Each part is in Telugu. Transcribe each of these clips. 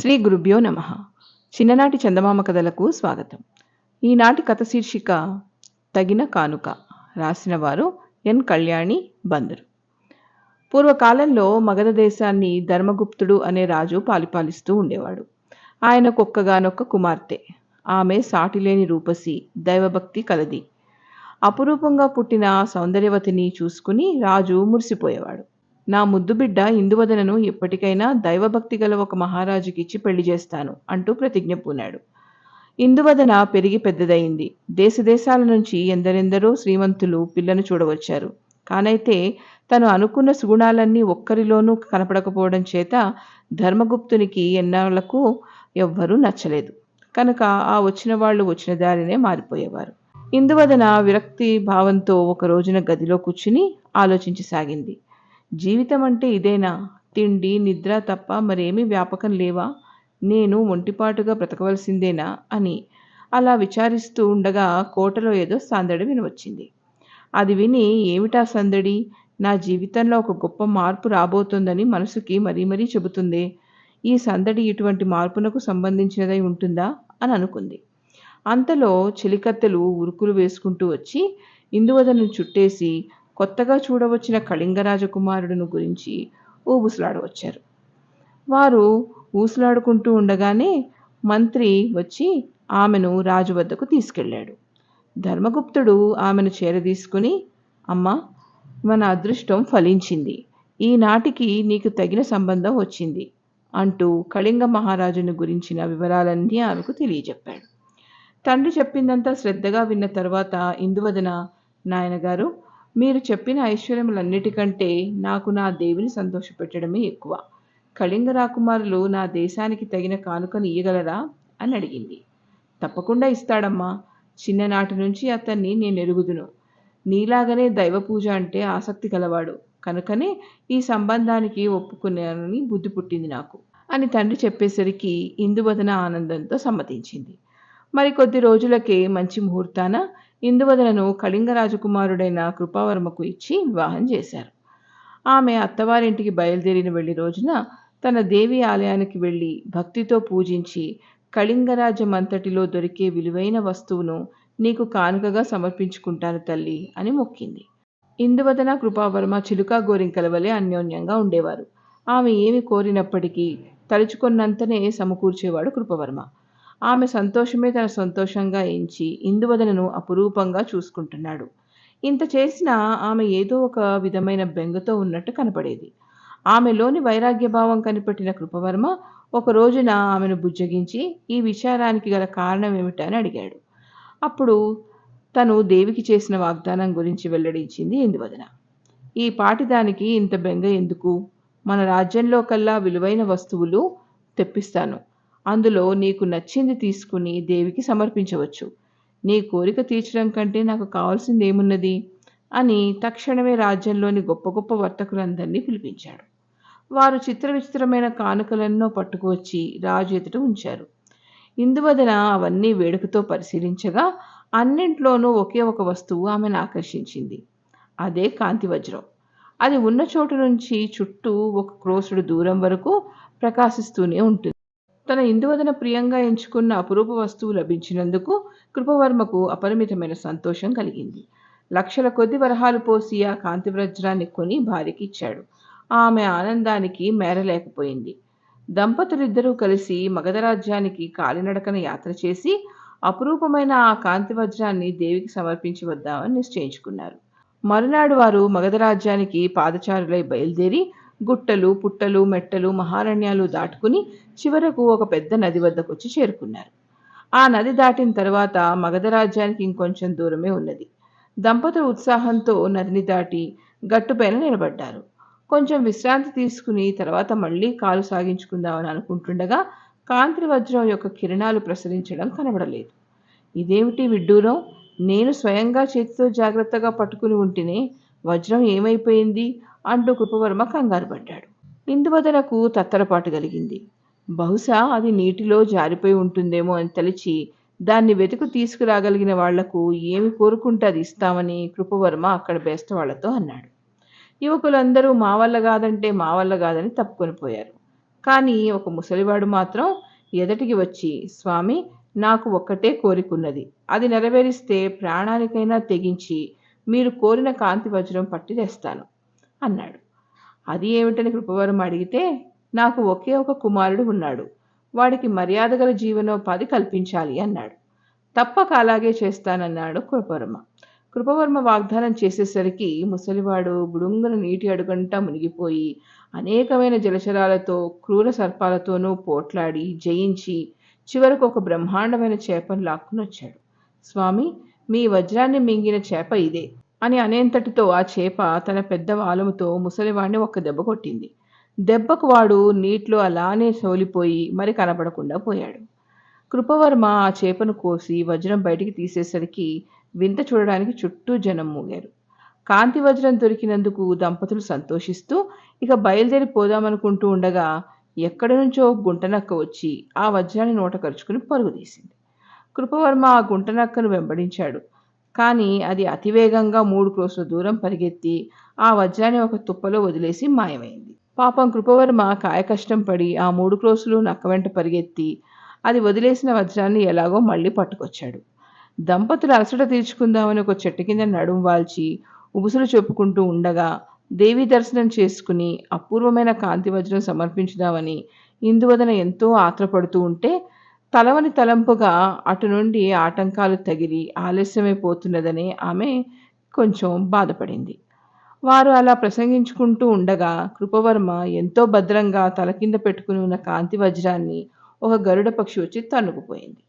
శ్రీ గురుభ్యో నమ. చిన్ననాటి చందమామ కథలకు స్వాగతం. ఈనాటి కథ శీర్షిక తగిన కానుక. రాసిన వారు ఎన్ కళ్యాణి బందరు. పూర్వకాలంలో మగధ దేశాన్ని ధర్మగుప్తుడు అనే రాజు పాలిపాలిస్తూ ఉండేవాడు. ఆయనకు ఒక్కగానొక్క కుమార్తె. ఆమె సాటిలేని రూపసి, దైవభక్తి కలది. అపురూపంగా పుట్టిన సౌందర్యవతిని చూసుకుని రాజు మురిసిపోయేవాడు. నా ముద్దు బిడ్డ ఇందువదనను ఎప్పటికైనా దైవభక్తి గల ఒక మహారాజుకిచ్చి పెళ్లి చేస్తాను అంటూ ప్రతిజ్ఞ పూనాడు. ఇందువదన పెరిగి పెద్దదయింది. దేశదేశాల నుంచి ఎందరెందరో శ్రీమంతులు పిల్లను చూడవచ్చారు. కానైతే తను అనుకున్న సుగుణాలన్నీ ఒక్కరిలోనూ కనపడకపోవడం చేత ధర్మగుప్తునికి ఎన్నాళ్లకు ఎవ్వరూ నచ్చలేదు. కనుక ఆ వచ్చిన వాళ్ళు వచ్చిన దారినే మారిపోయేవారు. ఇందువదన విరక్తి భావంతో ఒక రోజున గదిలో కూర్చుని ఆలోచించసాగింది. జీవితం అంటే ఇదేనా? తిండి నిద్ర తప్ప మరేమీ వ్యాపకం లేవా? నేను ఒంటిపాటుగా బ్రతకవలసిందేనా అని అలా విచారిస్తూ ఉండగా కోటలో ఏదో సందడి వినవచ్చింది. అది విని ఏమిటా సందడి? నా జీవితంలో ఒక గొప్ప మార్పు రాబోతోందని మనసుకి మరీ మరీ చెబుతుందే. ఈ సందడి ఇటువంటి మార్పునకు సంబంధించినదై ఉంటుందా అని అనుకుంది. అంతలో చెలికత్తెలు ఉరుకులు వేసుకుంటూ వచ్చి ఇందువదను చుట్టేసి కొత్తగా చూడవచ్చిన కళింగ రాజకుమారుడును గురించి ఊబుసలాడవచ్చారు. వారు ఊసులాడుకుంటూ ఉండగానే మంత్రి వచ్చి ఆమెను రాజు వద్దకు తీసుకెళ్ళాడు. ధర్మగుప్తుడు ఆమెను చేరదీసుకుని, అమ్మా, మన అదృష్టం ఫలించింది. ఈనాటికి నీకు తగిన సంబంధం వచ్చింది అంటూ కళింగ మహారాజును గురించిన వివరాలన్నీ ఆమెకు తెలియజెప్పాడు. తండ్రి చెప్పిందంతా శ్రద్ధగా విన్న తర్వాత ఇందువదన, నాయనగారు, మీరు చెప్పిన ఐశ్వర్యములన్నిటికంటే నాకు నా దేవిని సంతోషపెట్టడమే ఎక్కువ. కళింగ రాకుమారులు నా దేశానికి తగిన కానుకను ఇయ్యగలరా అని అడిగింది. తప్పకుండా ఇస్తాడమ్మా. చిన్ననాటి నుంచి అతన్ని నేను ఎరుగుదును. నీలాగనే దైవపూజ అంటే ఆసక్తి గలవాడు. కనుకనే ఈ సంబంధానికి ఒప్పుకున్నానని బుద్ధి పుట్టింది నాకు అని తండ్రి చెప్పేసరికి ఇందువదన ఆనందంతో సమ్మతించింది. మరికొద్ది రోజులకే మంచి ముహూర్తాన ఇందువదనను కళింగ రాజకుమారుడైన కృపావర్మకు ఇచ్చి వివాహం చేశారు. ఆమె అత్తవారింటికి బయలుదేరిన వెళ్లి రోజున తన దేవి ఆలయానికి వెళ్ళి భక్తితో పూజించి కళింగరాజ్యమంతటిలో దొరికే విలువైన వస్తువును నీకు కానుకగా సమర్పించుకుంటాను తల్లి అని మొక్కింది. ఇందువదన కృపావర్మ చిలుకా గోరింకల వలె అన్యోన్యంగా ఉండేవారు. ఆమె ఏమి కోరినప్పటికీ తలుచుకున్నంతనే సమకూర్చేవాడు కృపవర్మ. ఆమె సంతోషమే తన సంతోషంగా ఎంచి ఇందువదనను అపురూపంగా చూసుకుంటున్నాడు. ఇంత చేసినా ఆమె ఏదో ఒక విధమైన బెంగతో ఉన్నట్టు కనపడేది. ఆమెలోని వైరాగ్యభావం కనిపెట్టిన కృపవర్మ ఒక రోజున ఆమెను బుజ్జగించి ఈ విచారానికి గల కారణం ఏమిటని అడిగాడు. అప్పుడు తను దేవికి చేసిన వాగ్దానం గురించి వెల్లడించింది ఇందువదన. ఈ పాటిదానికి ఇంత బెంగ ఎందుకు? మన రాజ్యంలో కల్లా విలువైన వస్తువులు తెప్పిస్తాను. అందులో నీకు నచ్చింది తీసుకుని దేవికి సమర్పించవచ్చు. నీ కోరిక తీర్చడం కంటే నాకు కావాల్సింది ఏమున్నది అని తక్షణమే రాజ్యంలోని గొప్ప గొప్ప వర్తకులందరినీ పిలిపించాడు. వారు చిత్ర విచిత్రమైన కానుకలెన్నో పట్టుకువచ్చి రాజు ఎదుట ఉంచారు. ఇందువదన అవన్నీ వేడుకతో పరిశీలించగా అన్నింట్లోనూ ఒకే ఒక వస్తువు ఆమెను ఆకర్షించింది. అదే కాంతి వజ్రం. అది ఉన్న చోటు నుంచి చుట్టూ ఒక క్రోసుడు దూరం వరకు ప్రకాశిస్తూనే ఉంటుంది. తన ఇందువదన ప్రియంగా ఎంచుకున్న అపురూప వస్తువు లభించినందుకు కృపవర్మకు అపరిమితమైన సంతోషం కలిగింది. లక్షల కొద్ది వరహాలు పోసి ఆ కాంతి వజ్రాన్ని కొని భార్యకి ఇచ్చాడు. ఆమె ఆనందానికి మేరలేకపోయింది. దంపతులిద్దరూ కలిసి మగధ రాజ్యానికి కాలినడకన యాత్ర చేసి అపురూపమైన ఆ కాంతి వజ్రాన్ని దేవికి సమర్పించి వద్దామని నిశ్చయించుకున్నారు. మరునాడు వారు మగధ రాజ్యానికి పాదచారులై బయలుదేరి గుట్టలు, పుట్టలు, మెట్టలు, మహారణ్యాలు దాటుకుని చివరకు ఒక పెద్ద నది వద్దకొచ్చి చేరుకున్నారు. ఆ నది దాటిన తర్వాత మగధ రాజ్యానికి ఇంకొంచెం దూరమే ఉన్నది. దంపతులు ఉత్సాహంతో నదిని దాటి గట్టుపైన నిలబడ్డారు. కొంచెం విశ్రాంతి తీసుకుని తర్వాత మళ్లీ కాలు సాగించుకుందామని అనుకుంటుండగా కాంతి వజ్రం యొక్క కిరణాలు ప్రసరించడం కనబడలేదు. ఇదేమిటి విడ్డూరం? నేను స్వయంగా చేతితో జాగ్రత్తగా పట్టుకుని ఉంటేనే వజ్రం ఏమైపోయింది అంటూ కృపవర్మ కంగారు పడ్డాడు. ఇందువదనకు తత్తరపాటు కలిగింది. బహుశా అది నీటిలో జారిపోయి ఉంటుందేమో అని తలిచి దాన్ని వెతుకు తీసుకురాగలిగిన వాళ్లకు ఏమి కోరుకుంటే అది ఇస్తామని కృపవర్మ అక్కడ బేస్తవాళ్లతో అన్నాడు. యువకులందరూ మా వల్ల కాదంటే మా వల్ల కాదని తప్పుకొని పోయారు. కానీ ఒక ముసలివాడు మాత్రం ఎదటికి వచ్చి, స్వామి, నాకు ఒక్కటే కోరికున్నది. అది నెరవేరిస్తే ప్రాణానికైనా తెగించి మీరు కోరిన కాంతి వజ్రం పట్టి తెస్తాను అన్నాడు. అది ఏమిటని కృపవరం అడిగితే, నాకు ఒకే ఒక కుమారుడు ఉన్నాడు. వాడికి మర్యాదగల జీవనోపాధి కల్పించాలి అన్నాడు. తప్పక అలాగే చేస్తానన్నాడు కృపవర్మ. కృపవర్మ వాగ్దానం చేసేసరికి ముసలివాడు బుడుంగున నీటి అడుగంటా మునిగిపోయి అనేకమైన జలచరాలతో క్రూర సర్పాలతోనూ పోట్లాడి జయించి చివరకు ఒక బ్రహ్మాండమైన చేపను లాక్కుని వచ్చాడు. స్వామి, మీ వజ్రాన్ని మింగిన చేప ఇదే అని అనేంతటితో ఆ చేప తన పెద్ద వాలముతో ముసలివాడిని ఒక్క దెబ్బ కొట్టింది. దెబ్బకు వాడు నీటిలో అలానే సోలిపోయి మరి కనపడకుండా పోయాడు. కృపవర్మ ఆ చేపను కోసి వజ్రం బయటికి తీసేసరికి వింత చూడడానికి చుట్టూ జనం మూగారు. కాంతి వజ్రం దొరికినందుకు దంపతులు సంతోషిస్తూ ఇక బయలుదేరి పోదామనుకుంటూ ఉండగా ఎక్కడి నుంచో గుంటనక్క వచ్చి ఆ వజ్రాన్ని నోట కరుచుకుని పరుగు తీసింది. కృపవర్మ ఆ గుంటనక్కను వెంబడించాడు. కానీ అది అతివేగంగా 3 క్రోసుల దూరం పరిగెత్తి ఆ వజ్రాన్ని ఒక తుప్పలో వదిలేసి మాయమైంది. పాపం కృపవర్మ కాయకష్టం పడి ఆ 3 క్రోసులు నక్క వెంట పరిగెత్తి అది వదిలేసిన వజ్రాన్ని ఎలాగో మళ్ళీ పట్టుకొచ్చాడు. దంపతులు అలసట తీర్చుకుందామని ఒక చెట్టు కింద నడుం వాల్చి ఉబుసులు చెప్పుకుంటూ ఉండగా దేవీ దర్శనం చేసుకుని అపూర్వమైన కాంతి వజ్రం సమర్పించుదామని ఇందువదన ఎంతో ఆత్రపడుతూ ఉంటే తలవని తలంపుగా అటు నుండి ఆటంకాలు తగిలి ఆలస్యమైపోతున్నదని ఆమె కొంచెం బాధపడింది. వారు అలా ప్రసంగించుకుంటూ ఉండగా కృపవర్మ ఎంతో భద్రంగా తల కింద పెట్టుకుని ఉన్న కాంతి వజ్రాన్ని ఒక గరుడ పక్షి వచ్చి తన్నుకుపోయింది.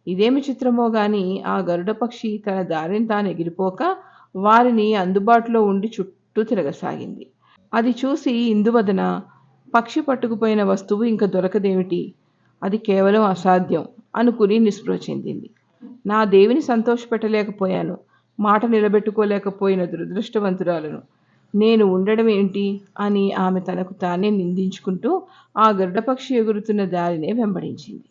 ఇదేమి చిత్రమో గాని ఆ గరుడ పక్షి తన దారిని తాను ఎగిరిపోక వారిని అందుబాటులో ఉండి చుట్టూ తిరగసాగింది. అది చూసి ఇందువదన, పక్షి పట్టుకుపోయిన వస్తువు ఇంక దొరకదేమిటి, అది కేవలం అసాధ్యం అనుకుని నిస్పృహ చెందింది. నా దేవిని సంతోషపెట్టలేకపోయాను, మాట నిలబెట్టుకోలేకపోయిన దురదృష్టవంతురాలను, నేను ఉండడం ఏంటి అని ఆమె తనకు తానే నిందించుకుంటూ ఆ గరుడపక్షి ఎగురుతున్న దారినే వెంబడించింది.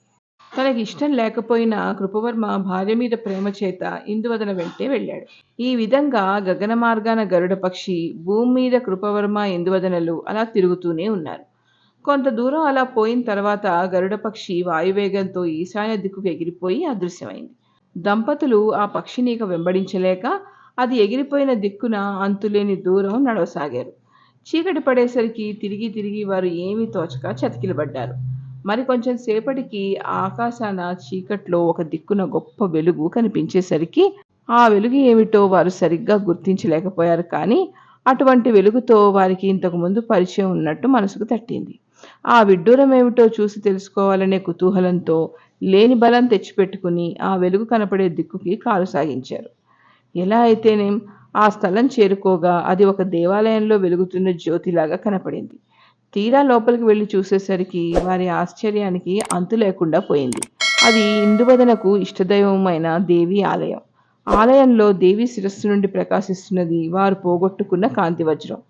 తనకి ఇష్టం లేకపోయినా కృపవర్మ భార్య మీద ప్రేమ చేత ఇందువదన వెంటే వెళ్ళాడు. ఈ విధంగా గగన మార్గాన గరుడ పక్షి, భూమి మీద కృపవర్మ ఇందువదనలు అలా తిరుగుతూనే ఉన్నారు. కొంత దూరం అలా పోయిన తర్వాత గరుడ పక్షి వాయువేగంతో ఈశాన్య దిక్కుకు ఎగిరిపోయి అదృశ్యమైంది. దంపతులు ఆ పక్షిని ఇక వెంబడించలేక అది ఎగిరిపోయిన దిక్కున అంతులేని దూరం నడవసాగారు. చీకటి పడేసరికి తిరిగి తిరిగి వారు ఏమీ తోచక చతికిలబడ్డారు. మరి కొంచెం సేపటికి ఆకాశాన చీకట్లో ఒక దిక్కున గొప్ప వెలుగు కనిపించేసరికి ఆ వెలుగు ఏమిటో వారు సరిగ్గా గుర్తించలేకపోయారు. కానీ అటువంటి వెలుగుతో వారికి ఇంతకుముందు పరిచయం ఉన్నట్టు మనసుకు తట్టింది. ఆ విడ్డూరం ఏమిటో చూసి తెలుసుకోవాలనే కుతూహలంతో లేని బలం తెచ్చిపెట్టుకుని ఆ వెలుగు కనపడే దిక్కుకి కాలు సాగించారు. ఎలా అయితేనేం ఆ స్థలం చేరుకోగా అది ఒక దేవాలయంలో వెలుగుతున్న జ్యోతిలాగా కనపడింది. తీరా లోపలికి వెళ్ళి చూసేసరికి వారి ఆశ్చర్యానికి అంతు లేకుండా పోయింది. అది ఇందువదనకు ఇష్టదైవమైన దేవి ఆలయం. ఆలయంలో దేవి శిరస్సు నుండి ప్రకాశిస్తున్నది వారు పోగొట్టుకున్న కాంతి వజ్రం.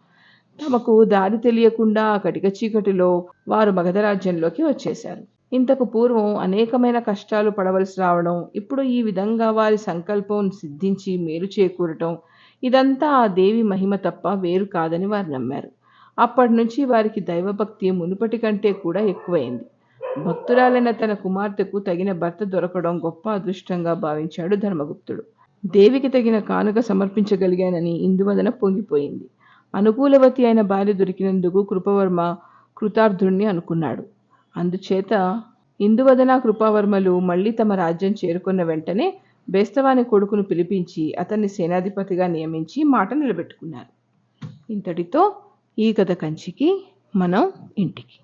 తమకు దారి తెలియకుండా ఆ కటిక చీకటిలో వారు మగధ రాజ్యంలోకి వచ్చేశారు. ఇంతకు పూర్వం అనేకమైన కష్టాలు పడవలసి రావడం, ఇప్పుడు ఈ విధంగా వారి సంకల్పం సిద్ధించి మేలు చేకూరటం, ఇదంతా ఆ దేవి మహిమ తప్ప వేరు కాదని వారు నమ్మారు. అప్పటి నుంచి వారికి దైవభక్తి మునుపటి కంటే కూడా ఎక్కువైంది. భక్తురాలైన తన కుమార్తెకు తగిన భర్త దొరకడం గొప్ప అదృష్టంగా భావించాడు ధర్మగుప్తుడు. దేవికి తగిన కానుక సమర్పించగలిగానని ఇందువదన పొంగిపోయింది. అనుకూలవతి అయిన భార్య దొరికినందుకు కృపవర్మ కృతార్థుణ్ణి అనుకున్నాడు. అందుచేత ఇందువదన కృపావర్మలు మళ్ళీ తమ రాజ్యం చేరుకున్న వెంటనే బేస్తవాని కొడుకును పిలిపించి అతన్ని సేనాధిపతిగా నియమించి మాట నిలబెట్టుకున్నారు. ఇంతటితో ఈ కథ కంచికి, మనం ఇంటికి.